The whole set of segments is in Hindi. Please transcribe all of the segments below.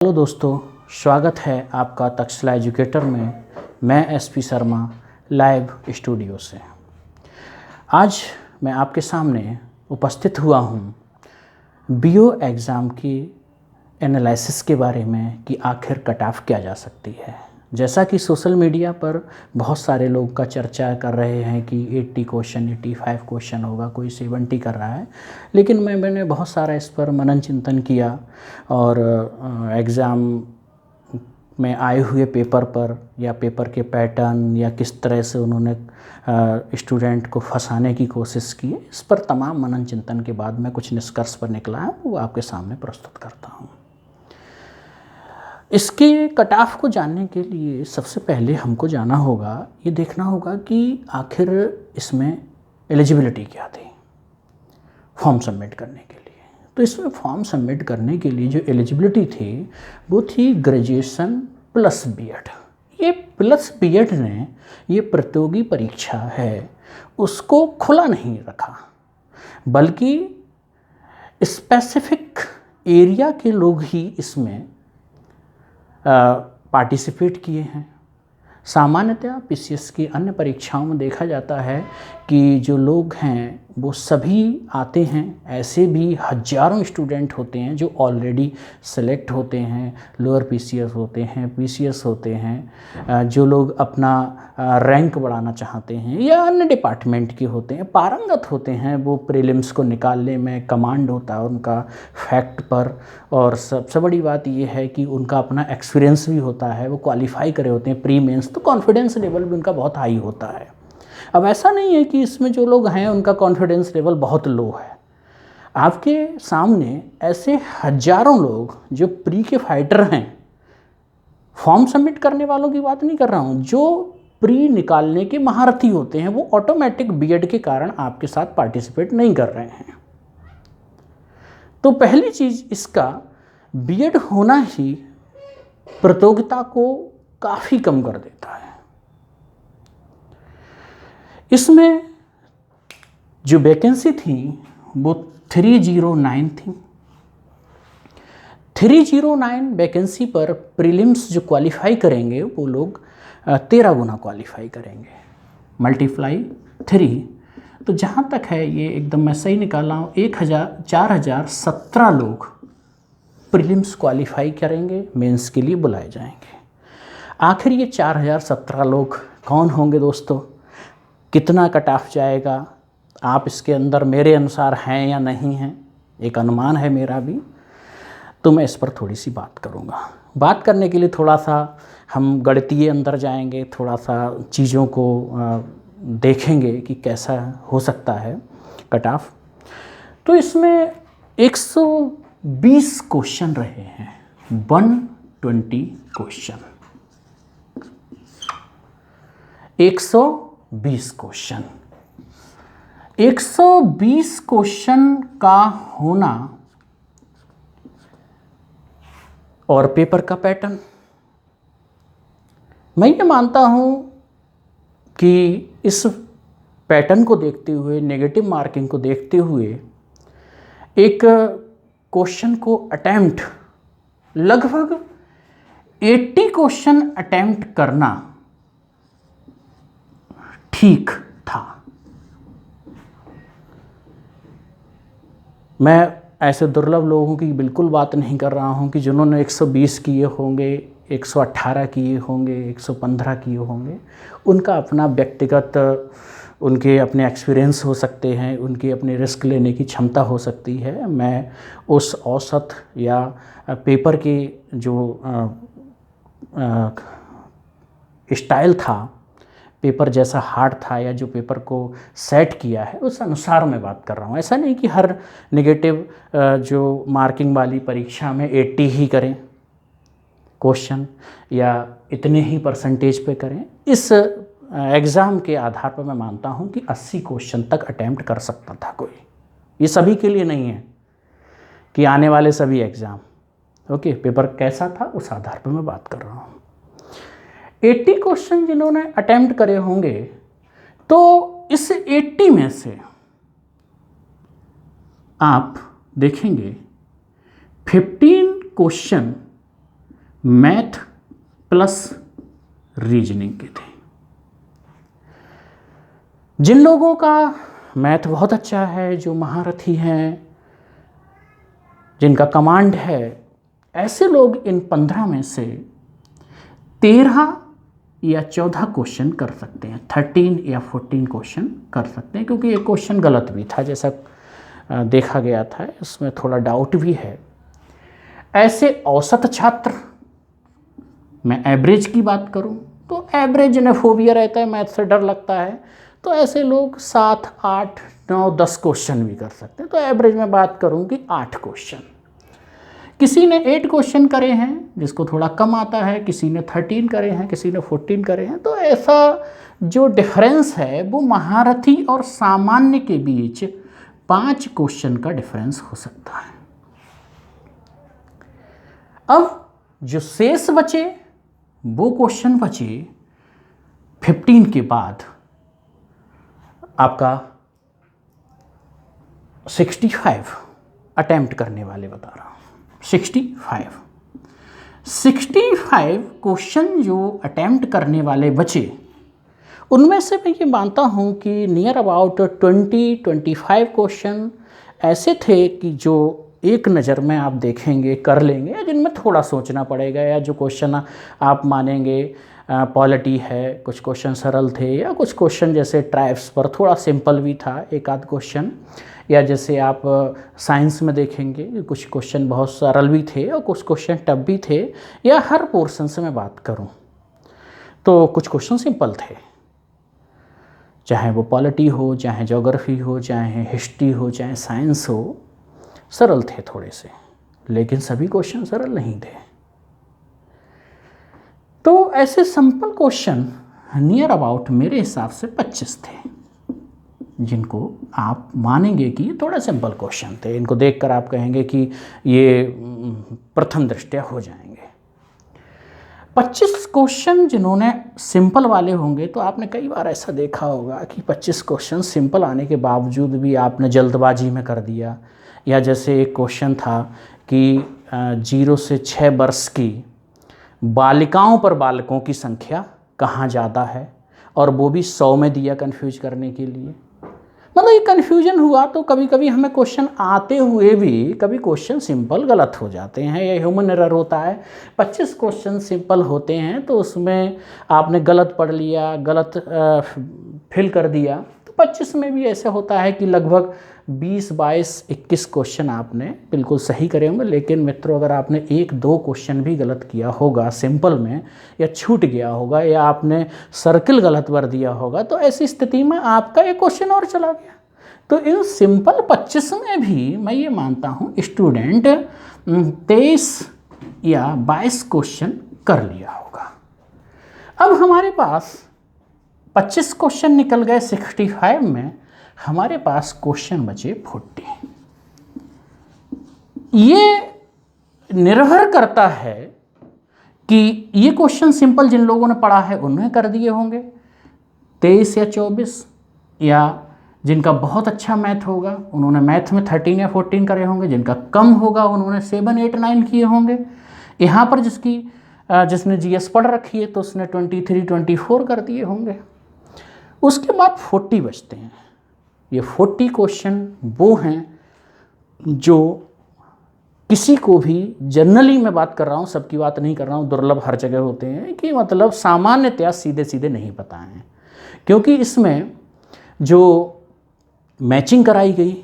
हेलो दोस्तों, स्वागत है आपका तक्षशिला एजुकेटर में। मैं एसपी शर्मा लाइव स्टूडियो से। आज मैं आपके सामने उपस्थित हुआ हूँ बीओ एग्ज़ाम की एनालिसिस के बारे में कि आखिर कट ऑफ क्या जा सकती है। जैसा कि सोशल मीडिया पर बहुत सारे लोग का चर्चा कर रहे हैं कि 80 क्वेश्चन 85 क्वेश्चन होगा, कोई 70 कर रहा है, लेकिन मैंने बहुत सारा इस पर मनन चिंतन किया और एग्ज़ाम में आए हुए पेपर पर या पेपर के पैटर्न या किस तरह से उन्होंने स्टूडेंट को फंसाने की कोशिश की, इस पर तमाम मनन चिंतन के बाद मैं कुछ निष्कर्ष पर निकला है वो आपके सामने प्रस्तुत करता हूँ। इसके कट ऑफ को जानने के लिए सबसे पहले हमको जाना होगा, ये देखना होगा कि आखिर इसमें एलिजिबिलिटी क्या थी फॉर्म सबमिट करने के लिए। तो इसमें फॉर्म सबमिट करने के लिए जो एलिजिबिलिटी थी वो थी ग्रेजुएशन प्लस बीएड। ये प्लस बीएड ने ये प्रतियोगी परीक्षा है उसको खुला नहीं रखा, बल्कि स्पेसिफिक एरिया के लोग ही इसमें पार्टिसिपेट किए हैं। सामान्यतः पीसीएस की अन्य परीक्षाओं में देखा जाता है कि जो लोग हैं वो सभी आते हैं, ऐसे भी हजारों स्टूडेंट होते हैं जो ऑलरेडी सेलेक्ट होते हैं, लोअर पीसीएस होते हैं, पीसीएस होते हैं, जो लोग अपना रैंक बढ़ाना चाहते हैं या अन्य डिपार्टमेंट के होते हैं, पारंगत होते हैं, वो प्रीलिम्स को निकालने में कमांड होता है उनका फैक्ट पर। और सबसे बड़ी बात ये है कि उनका अपना एक्सपीरियंस भी होता है, वो क्वालिफाई करे होते हैं प्री मेंस, तो कॉन्फिडेंस लेवल भी उनका बहुत हाई होता है। अब ऐसा नहीं है कि इसमें जो लोग हैं उनका कॉन्फिडेंस लेवल बहुत लो है। आपके सामने ऐसे हजारों लोग जो प्री के फाइटर हैं, फॉर्म सबमिट करने वालों की बात नहीं कर रहा हूँ, जो प्री निकालने के महारथी होते हैं वो ऑटोमेटिक बीएड के कारण आपके साथ पार्टिसिपेट नहीं कर रहे हैं। तो पहली चीज़, इसका बीएड होना ही प्रतियोगिता को काफ़ी कम कर देता है। इसमें जो वैकेंसी थी वो 309 थी। 309 वैकेंसी पर प्रीलिम्स जो क्वालिफाई करेंगे वो लोग 13 गुना क्वालिफाई करेंगे, मल्टीप्लाई 3। तो जहाँ तक है ये एकदम मैं सही निकाला हूँ, 4,017 लोग प्रीलिम्स क्वालिफाई करेंगे, मेंस के लिए बुलाए जाएंगे। आखिर ये 4,017 लोग कौन होंगे दोस्तों, कितना कट ऑफ जाएगा, आप इसके अंदर मेरे अनुसार हैं या नहीं हैं, एक अनुमान है मेरा भी, तो मैं इस पर थोड़ी सी बात करूँगा। बात करने के लिए थोड़ा सा हम गणितीय अंदर जाएंगे, थोड़ा सा चीज़ों को देखेंगे कि कैसा हो सकता है कट ऑफ। तो इसमें 120 क्वेश्चन रहे हैं, 120 क्वेश्चन, 120 क्वेश्चन। 120 क्वेश्चन का होना और पेपर का पैटर्न, मैं ये मानता हूँ कि इस पैटर्न को देखते हुए, नेगेटिव मार्किंग को देखते हुए, एक क्वेश्चन को अटेम्प्ट लगभग 80 क्वेश्चन अटेम्प्ट करना ठीक था। मैं ऐसे दुर्लभ लोगों की बिल्कुल बात नहीं कर रहा हूं कि जिन्होंने 120 किए होंगे, 118 किए होंगे, 115 किए होंगे, उनका अपना व्यक्तिगत, उनके अपने एक्सपीरियंस हो सकते हैं, उनकी अपनी रिस्क लेने की क्षमता हो सकती है। मैं उस औसत या पेपर के जो स्टाइल था, पेपर जैसा हार्ड था या जो पेपर को सेट किया है, उस अनुसार मैं बात कर रहा हूँ। ऐसा नहीं कि हर नेगेटिव जो मार्किंग वाली परीक्षा में 80 ही करें क्वेश्चन या इतने ही परसेंटेज पे करें। इस एग्ज़ाम के आधार पर मैं मानता हूँ कि 80 क्वेश्चन तक अटैम्प्ट कर सकता था कोई। ये सभी के लिए नहीं है कि आने वाले सभी एग्ज़ाम, ओके, पेपर कैसा था उस आधार पर मैं बात कर रहा हूँ। 80 क्वेश्चन जिन्होंने अटेम्प्ट करे होंगे, तो इस 80 में से आप देखेंगे 15 क्वेश्चन मैथ प्लस रीजनिंग के थे। जिन लोगों का मैथ बहुत अच्छा है, जो महारथी हैं, जिनका कमांड है, ऐसे लोग इन 15 में से 13 या 14 क्वेश्चन कर सकते हैं, 13 या 14 क्वेश्चन कर सकते हैं, क्योंकि एक क्वेश्चन गलत भी था जैसा देखा गया था, इसमें थोड़ा डाउट भी है। ऐसे औसत छात्र, मैं एवरेज की बात करूं तो एवरेज जिन्हें फोबिया रहता है, मैथ से डर लगता है, तो ऐसे लोग 7, 8, 9, 10 क्वेश्चन भी कर सकते हैं। तो एवरेज में बात करूं कि 8 क्वेश्चन। किसी ने 8 क्वेश्चन करे हैं जिसको थोड़ा कम आता है, किसी ने 13 करे हैं, किसी ने 14 करे हैं। तो ऐसा जो डिफरेंस है वो महारथी और सामान्य के बीच 5 क्वेश्चन का डिफरेंस हो सकता है। अब जो शेष बचे वो क्वेश्चन बचे 15 के बाद आपका 65 अटेम्प्ट करने वाले बता रहा हूँ। 65 क्वेश्चन जो अटेम्प्ट करने वाले बचे, उनमें से मैं ये मानता हूँ कि नियर अबाउट 20-25 क्वेश्चन ऐसे थे कि जो एक नज़र में आप देखेंगे कर लेंगे, या जिनमें थोड़ा सोचना पड़ेगा, या जो क्वेश्चन आप मानेंगे पॉलिटी है, कुछ क्वेश्चन सरल थे, या कुछ क्वेश्चन जैसे ट्राइब्स पर थोड़ा सिंपल भी था एक आध क्वेश्चन, या जैसे आप साइंस में देखेंगे कुछ क्वेश्चन बहुत सरल भी थे और कुछ क्वेश्चन टफ भी थे, या हर पोर्शन से मैं बात करूं तो कुछ क्वेश्चन सिंपल थे, चाहे वो पॉलिटी हो, चाहे ज्योग्राफी हो, चाहे हिस्ट्री हो, चाहे साइंस हो, सरल थे थोड़े से, लेकिन सभी क्वेश्चन सरल नहीं थे। तो ऐसे सिंपल क्वेश्चन नियर अबाउट मेरे हिसाब से 25 थे, जिनको आप मानेंगे कि थोड़ा सिंपल क्वेश्चन थे, इनको देखकर आप कहेंगे कि ये प्रथम दृष्टया हो जाएंगे। 25 क्वेश्चन जिन्होंने सिंपल वाले होंगे, तो आपने कई बार ऐसा देखा होगा कि 25 क्वेश्चन सिंपल आने के बावजूद भी आपने जल्दबाजी में कर दिया, या जैसे एक क्वेश्चन था कि 0 से 6 वर्ष की बालिकाओं पर बालकों की संख्या कहाँ ज़्यादा है, और वो भी 100 में दिया कन्फ्यूज करने के लिए। मतलब ये कन्फ्यूजन हुआ, तो कभी कभी हमें क्वेश्चन आते हुए भी कभी क्वेश्चन सिंपल गलत हो जाते हैं, ये ह्यूमन एरर होता है। 25 क्वेश्चन सिंपल होते हैं तो उसमें आपने गलत पढ़ लिया, गलत फिल कर दिया, तो 25 में भी ऐसे होता है कि लगभग 20, 22, 21 क्वेश्चन आपने बिल्कुल सही करे होंगे। लेकिन मित्रों, अगर आपने 1-2 क्वेश्चन भी गलत किया होगा सिंपल में, या छूट गया होगा, या आपने सर्किल गलत भर दिया होगा, तो ऐसी स्थिति में आपका एक क्वेश्चन और चला गया। तो इन सिंपल 25 में भी मैं ये मानता हूँ स्टूडेंट 23 या 22 क्वेश्चन कर लिया होगा। अब हमारे पास 25 क्वेश्चन निकल गए 65 में, हमारे पास क्वेश्चन बचे 40। ये निर्भर करता है कि ये क्वेश्चन सिंपल जिन लोगों ने पढ़ा है उन्होंने कर दिए होंगे 23 या 24, या जिनका बहुत अच्छा मैथ होगा उन्होंने मैथ में 13 या 14 करे होंगे, जिनका कम होगा उन्होंने 7, 8, 9 किए होंगे। यहाँ पर जिसने जीएस पढ़ रखी है तो उसने 23, 24 कर दिए होंगे। उसके बाद 40 बचते हैं। ये 40 क्वेश्चन वो हैं जो किसी को भी, जनरली मैं बात कर रहा हूँ, सबकी बात नहीं कर रहा हूँ, दुर्लभ हर जगह होते हैं, कि मतलब सामान्यतया सीधे सीधे नहीं पता है, क्योंकि इसमें जो मैचिंग कराई गई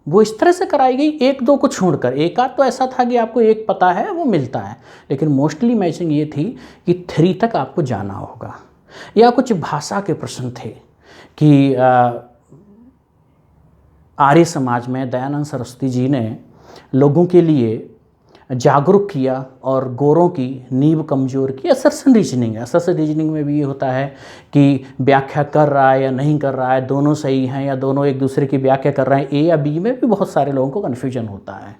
वो इस तरह से कराई गई, 1-2 को छोड़कर। एक आध तो ऐसा था कि आपको एक पता है वो मिलता है, लेकिन मोस्टली मैचिंग ये थी कि 3 तक आपको जाना होगा। या कुछ भाषा के प्रश्न थे कि आर्य समाज में दयानंद सरस्वती जी ने लोगों के लिए जागरूक किया और गोरों की नींव कमज़ोर की। असर्शन रीजनिंग है, असर्शन रीजनिंग में भी ये होता है कि व्याख्या कर रहा है या नहीं कर रहा है, दोनों सही हैं या दोनों एक दूसरे की व्याख्या कर रहे हैं, ए या बी में भी बहुत सारे लोगों को कन्फ्यूजन होता है।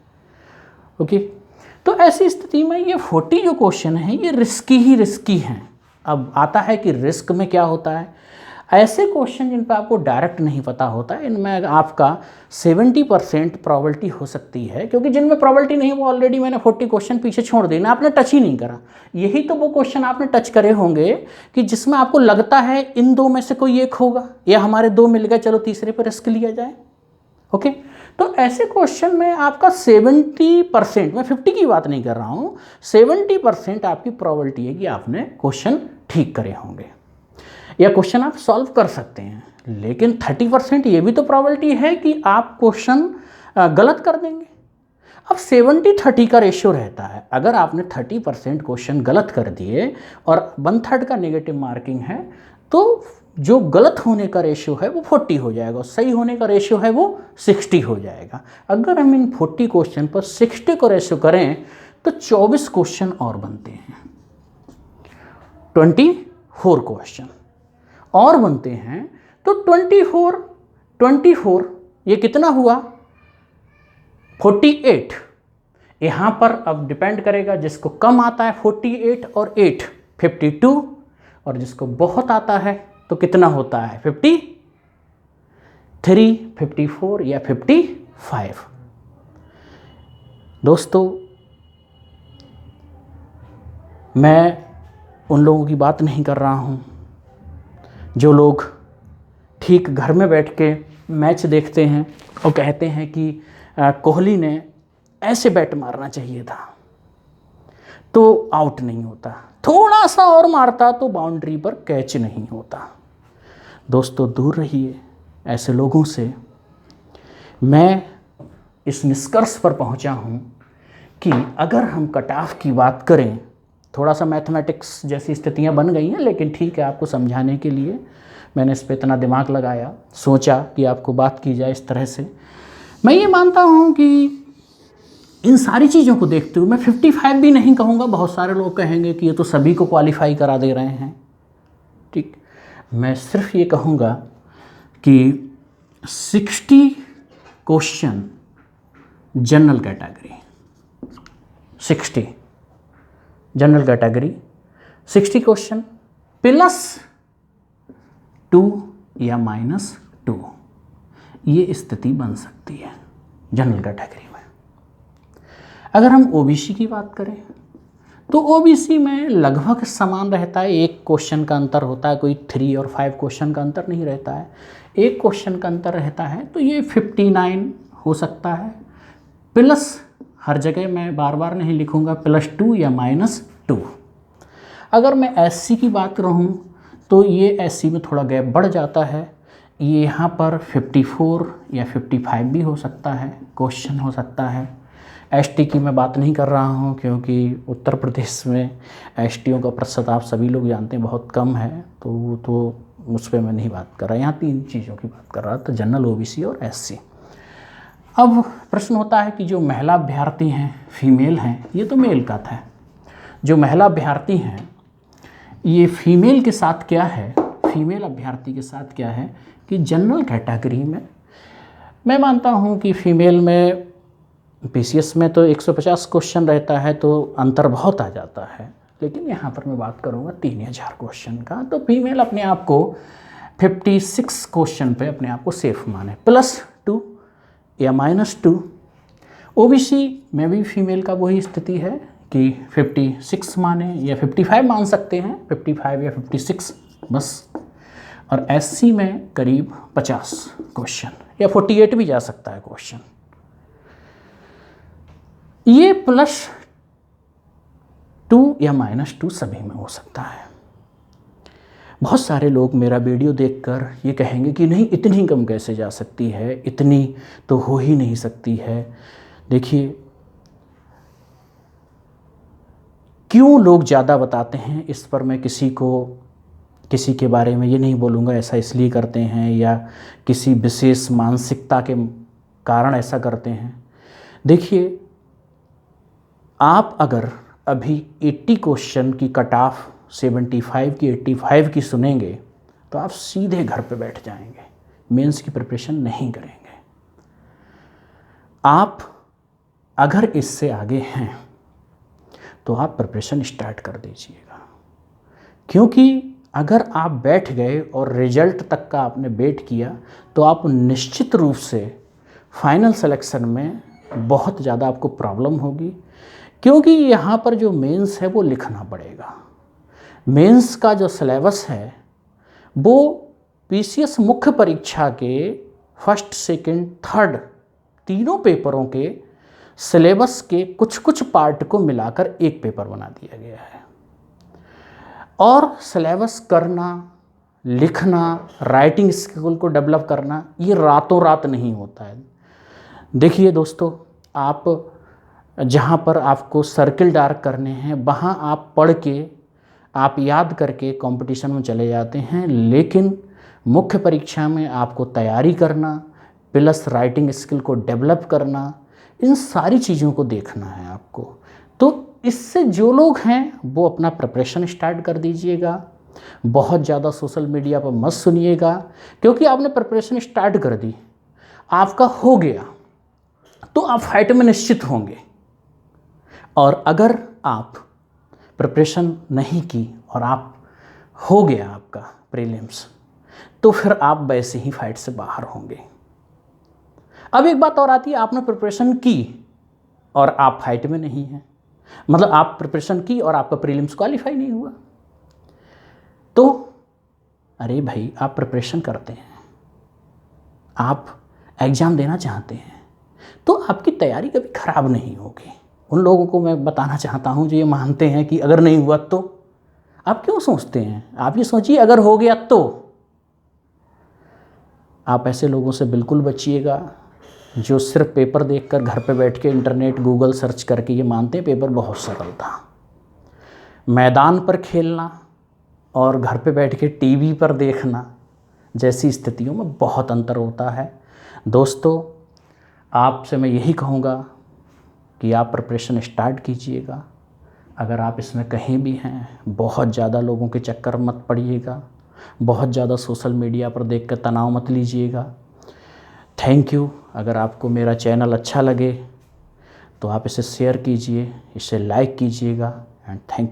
ओके, तो ऐसी स्थिति में ये 40 जो क्वेश्चन हैं ये रिस्की हैं। अब आता है कि रिस्क में क्या होता है। ऐसे क्वेश्चन जिन पर आपको डायरेक्ट नहीं पता होता है, इनमें आपका 70% प्रॉबिलिटी हो सकती है, क्योंकि जिनमें प्रॉबिलिटी नहीं वो ऑलरेडी मैंने 40 क्वेश्चन पीछे छोड़ दिए ना, आपने टच ही नहीं करा। यही तो वो क्वेश्चन आपने टच करे होंगे कि जिसमें आपको लगता है इन दो में से कोई एक होगा, या हमारे दो मिल गए, चलो तीसरे पर रिस्क लिया जाए। ओके, तो ऐसे क्वेश्चन में आपका 70%, मैं 50 की बात नहीं कर रहा हूँ, 70% आपकी प्रॉबिलिटी है कि आपने क्वेश्चन ठीक करे होंगे या क्वेश्चन आप सॉल्व कर सकते हैं। लेकिन 30% ये भी तो प्रॉबिलिटी है कि आप क्वेश्चन गलत कर देंगे। अब 70-30 का रेशियो रहता है। अगर आपने 30% क्वेश्चन गलत कर दिए और 1/3 का नेगेटिव मार्किंग है, तो जो गलत होने का रेशियो है वो 40 हो जाएगा और सही होने का रेशियो है वो 60 हो जाएगा। अगर हम इन 40 क्वेश्चन पर 60 को रेशियो करें तो 24 क्वेश्चन और बनते हैं, 24 क्वेश्चन और बनते हैं। तो 24 ये कितना हुआ, 48। यहाँ पर अब डिपेंड करेगा, जिसको कम आता है 48 और 8 52, और जिसको बहुत आता है तो कितना होता है 53, 54 या 55। दोस्तों, मैं उन लोगों की बात नहीं कर रहा हूँ जो लोग ठीक घर में बैठ के मैच देखते हैं और कहते हैं कि कोहली ने ऐसे बैट मारना चाहिए था तो आउट नहीं होता, थोड़ा सा और मारता तो बाउंड्री पर कैच नहीं होता। दोस्तों, दूर रहिए ऐसे लोगों से। मैं इस निष्कर्ष पर पहुंचा हूं कि अगर हम कट ऑफ की बात करें, थोड़ा सा मैथमेटिक्स जैसी स्थितियां बन गई हैं, लेकिन ठीक है, आपको समझाने के लिए मैंने इस पर इतना दिमाग लगाया, सोचा कि आपको बात की जाए इस तरह से। मैं ये मानता हूँ कि इन सारी चीज़ों को देखते हुए मैं 55 भी नहीं कहूँगा। बहुत सारे लोग कहेंगे कि ये तो सभी को क्वालिफाई करा दे रहे हैं, ठीक। मैं सिर्फ ये कहूँगा कि 60 question general category, 60 general category, 60 question +2 या -2, ये स्थिति बन सकती है जनरल कैटेगरी में। अगर हम ओबीसी की बात करें तो ओबीसी में लगभग समान रहता है, एक क्वेश्चन का अंतर होता है, कोई 3 और 5 क्वेश्चन का अंतर नहीं रहता है, एक क्वेश्चन का अंतर रहता है। तो ये 59 हो सकता है, प्लस हर जगह मैं बार बार नहीं लिखूँगा, +2 या -2। अगर मैं एससी की बात रहूँ तो ये एससी में थोड़ा गैप बढ़ जाता है, ये यहाँ पर 54 या 55 भी हो सकता है, क्वेश्चन हो सकता है। एसटी की मैं बात नहीं कर रहा हूँ, क्योंकि उत्तर प्रदेश में एसटीओं का प्रतिशत आप सभी लोग जानते हैं बहुत कम है, तो उस पर मैं नहीं बात कर रहा। यहाँ 3 चीज़ों की बात कर रहा था, जनरल, ओबीसी और एससी। अब प्रश्न होता है कि जो महिला अभ्यर्थी हैं, फीमेल हैं, ये तो मेल का था, जो महिला अभ्यर्थी हैं ये फीमेल के साथ क्या है, फीमेल अभ्यर्थी के साथ क्या है कि जनरल कैटेगरी में मैं मानता हूँ कि फीमेल में पीसीएस में तो 150 क्वेश्चन रहता है, तो अंतर बहुत आ जाता है। लेकिन यहाँ पर मैं बात करूँगा 3000 क्वेश्चन का, तो फीमेल अपने आप को 56 क्वेश्चन पे अपने आप को सेफ माने, +2 या -2। ओबीसी में भी फीमेल का वही स्थिति है कि 56 माने या 55 मान सकते हैं, 55 या 56 बस। और एससी में करीब 50 क्वेश्चन या 48 भी जा सकता है क्वेश्चन। ये +2 या -2 सभी में हो सकता है। बहुत सारे लोग मेरा वीडियो देखकर ये कहेंगे कि नहीं, इतनी कम कैसे जा सकती है, इतनी तो हो ही नहीं सकती है। देखिए, क्यों लोग ज़्यादा बताते हैं इस पर मैं किसी के बारे में ये नहीं बोलूँगा ऐसा इसलिए करते हैं या किसी विशेष मानसिकता के कारण ऐसा करते हैं। देखिए, आप अगर अभी 80 क्वेश्चन की कट ऑफ 75 की 85 की सुनेंगे तो आप सीधे घर पे बैठ जाएंगे, मेंस की प्रिपरेशन नहीं करेंगे। आप अगर इससे आगे हैं तो आप प्रिपरेशन स्टार्ट कर दीजिएगा, क्योंकि अगर आप बैठ गए और रिजल्ट तक का आपने वेट किया तो आप निश्चित रूप से फाइनल सिलेक्शन में बहुत ज़्यादा आपको प्रॉब्लम होगी, क्योंकि यहाँ पर जो मेंस है वो लिखना पड़ेगा। मेंस का जो सिलेबस है वो पीसीएस मुख्य परीक्षा के फर्स्ट, सेकंड, थर्ड तीनों पेपरों के सिलेबस के कुछ कुछ पार्ट को मिलाकर एक पेपर बना दिया गया है। और सिलेबस करना, लिखना, राइटिंग स्किल को डेवलप करना ये रातों रात नहीं होता है। देखिए दोस्तों, आप जहाँ पर आपको सर्किल डार्क करने हैं वहाँ आप पढ़ के, आप याद करके कंपटीशन में चले जाते हैं, लेकिन मुख्य परीक्षा में आपको तैयारी करना प्लस राइटिंग स्किल को डेवलप करना, इन सारी चीज़ों को देखना है आपको। तो इससे जो लोग हैं वो अपना प्रिपरेशन स्टार्ट कर दीजिएगा। बहुत ज़्यादा सोशल मीडिया पर मत सुनिएगा, क्योंकि आपने प्रिपरेशन स्टार्ट कर दी, आपका हो गया तो आप फाइट में निश्चित होंगे। और अगर आप प्रिपरेशन नहीं की और आप हो गया आपका प्रीलिम्स, तो फिर आप वैसे ही फाइट से बाहर होंगे। अब एक बात और आती है, आपने प्रिपरेशन की और आप फाइट में नहीं हैं, मतलब आप प्रिपरेशन की और आपका प्रीलिम्स क्वालिफाई नहीं हुआ, तो अरे भाई, आप प्रिपरेशन करते हैं, आप एग्ज़ाम देना चाहते हैं, तो आपकी तैयारी कभी ख़राब नहीं होगी। उन लोगों को मैं बताना चाहता हूँ जो ये मानते हैं कि अगर नहीं हुआ तो, आप क्यों सोचते हैं? आप ये सोचिए अगर हो गया तो। आप ऐसे लोगों से बिल्कुल बचिएगा जो सिर्फ पेपर देखकर घर पे बैठ के इंटरनेट, गूगल सर्च करके ये मानते हैं पेपर बहुत सरल था। मैदान पर खेलना और घर पे बैठ के टीवी पर देखना जैसी स्थितियों में बहुत अंतर होता है। दोस्तों, आपसे मैं यही कहूँगा कि आप प्रिपरेशन स्टार्ट कीजिएगा। अगर आप इसमें कहीं भी हैं, बहुत ज़्यादा लोगों के चक्कर मत पड़िएगा, बहुत ज़्यादा सोशल मीडिया पर देखकर तनाव मत लीजिएगा। Thank you. अगर आपको मेरा चैनल अच्छा लगे तो आप इसे शेयर कीजिए, इसे लाइक कीजिएगा एंड थैंक यू।